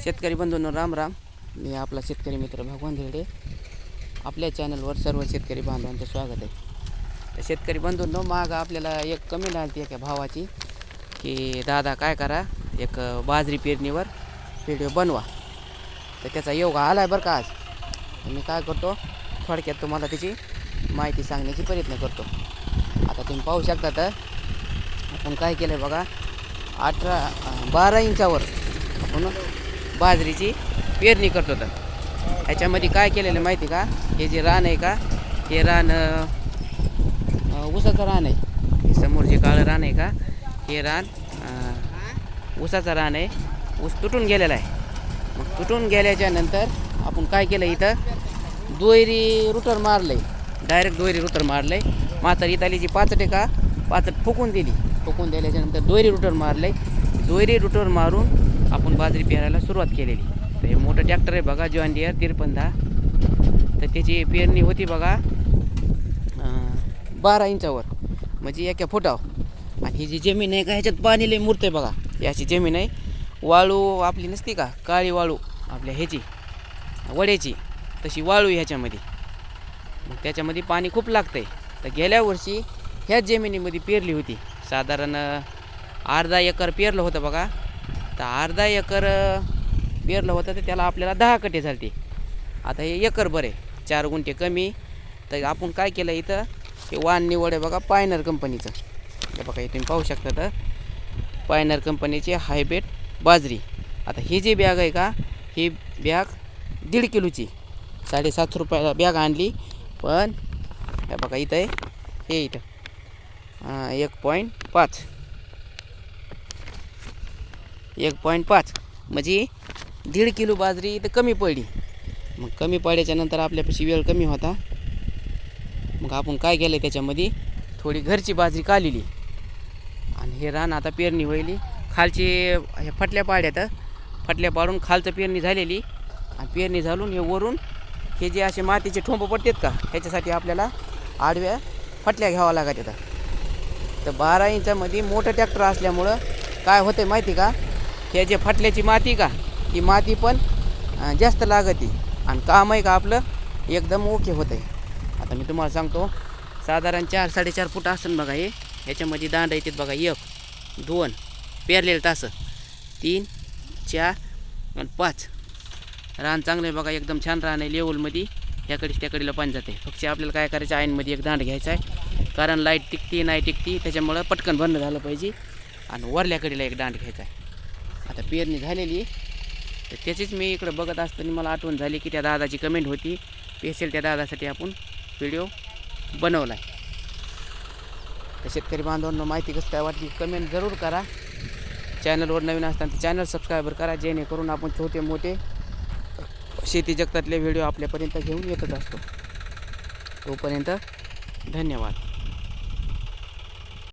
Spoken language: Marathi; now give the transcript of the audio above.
शेतकरी बंधूंनो राम राम. मी आपला शेतकरी मित्र भगवान धिरडे. आपल्या चॅनलवर सर्व शेतकरी बांधवांचं स्वागत आहे. तर शेतकरी बंधूंनो, माग आपल्याला एक कमी लागते एका भावाची की दादा काय करा, एक बाजरी पेरणीवर व्हिडिओ बनवा. तर त्याचा योग आला आहे बरं का आज. मी काय करतो, थोडक्यात तुम्हाला त्याची माहिती सांगण्याची प्रयत्न करतो. आता तुम्ही पाहू शकता, तर आपण काय केलं आहे बघा, 12 इंचावर आपण बाजरीची पेरणी करतो. तर ह्याच्यामध्ये काय केलेलं माहिती का, हे जे रान आहे का, हे रान ऊसाचं रान आहे. हे समोर जे काळं रान आहे का, हे रान ऊसाचं रान आहे. ऊस तुटून गेलेला आहे. मग तुटून गेल्याच्या नंतर आपण काय केलं, इथं दोयरी रुटर मारलं आहे. डायरेक्ट दोयरी रुटर मारलं आहे. मात्र इथली जी पाचट आहे का, पाचट फुकून दिली. फुकून दिल्याच्यानंतर दोयरी रुटर मारलं आहे. दोयरी रुटर मारून आपण बाजरी पेरायला सुरुवात केलेली. तर हे मोठं ट्रॅक्टर आहे बघा, जॉन डियर 53. तर त्याची पेरणी होती बघा 12 इंचावर, म्हणजे एका फुटावर. आणि ही जी जमीन आहे का, ह्याच्यात पाणी लई मुरतं आहे बघा. ही अशी जमीन आहे, वाळू आपली नसती का, काळी वाळू आपल्या ह्याची वड्याची, तशी वाळू ह्याच्यामध्ये. मग त्याच्यामध्ये पाणी खूप लागतं आहे. तर गेल्या वर्षी ह्याच जमिनीमध्ये पेरली होती. साधारण अर्धा एकर पेरलं होतं बघा. तर अर्धा एकर पेरलं होतं, तर त्याला आपल्याला 10 कटे झालते. आता हे एकर बरं आहे, 4 गुंठे कमी. तर आपण काय केलं, इथं हे वाण निवड आहे बघा, पायनर कंपनीचं. हे बघा, हे तुम्ही पाहू शकता, तर पायनर कंपनीची हायब्रिड बाजरी. आता ही जी बॅग आहे का, ही बॅग 1.5 किलोची 750 रुपयाला बॅग आणली. पण हे बघा, इथं आहे, हे इथं 1.5 म्हणजे 1.5 किलो बाजरी इथं कमी पडली. मग कमी पडल्याच्या नंतर आपल्यापाशी वेळ कमी होता. मग आपण काय केलं, त्याच्यामध्ये थोडी घरची बाजरी काढलेली. आणि हे रान आता पेरणी व्हायली. खालची हे फटल्या पाड्यात, फटल्या पाडून खालचं पेरणी झालेली. आणि पेरणी झालून हे वरून हे जे असे मातीचे ठोंब पडतात का, ह्याच्यासाठी आपल्याला आडव्या फटल्या घ्यावा लागत येतात. तर 12 इंचामध्ये मोठं ट्रॅक्टर असल्यामुळं काय होतं माहिती का, हे जे फटल्याची माती का, ती माती पण जास्त लागते. आणि काम आहे का आपलं एकदम ओके होतं आहे. आता मी तुम्हाला सांगतो, साधारण 4-4.5 फूट असेल बघा. हे ह्याच्यामध्ये दांड येतात बघा, 1, 2 पेरलेलं तासं, 3, 4 आणि 5. रान चांगलं आहे बघा, एकदम छान रान आहे. लेवलमध्ये ह्याकडे त्याकडीला पाणी जाते. फक्त आपल्याला काय करायचं, आईनमध्ये एक दांड घ्यायचा आहे, कारण लाईट टिकती नाही टिकती, त्याच्यामुळं पटकन बंद झालं पाहिजे. आणि वरल्याकडीला एक दांड घ्यायचा आहे. आता पेरणी झालेली, तर त्याचीच मी इकडे बघत असताना मला आठवण झाली की त्या दादाची कमेंट होती, स्पेशल त्या दादासाठी आपण व्हिडिओ बनवला आहे. तर शेतकरी बांधवांना माहिती कसं काय वाटली, कमेंट जरूर करा. चॅनलवर नवीन असताना चॅनल सबस्क्राईबर करा, जेणेकरून आपण छोटे मोठे शेती जगतातले व्हिडिओ आपल्यापर्यंत घेऊन येतच असतो. तोपर्यंत धन्यवाद.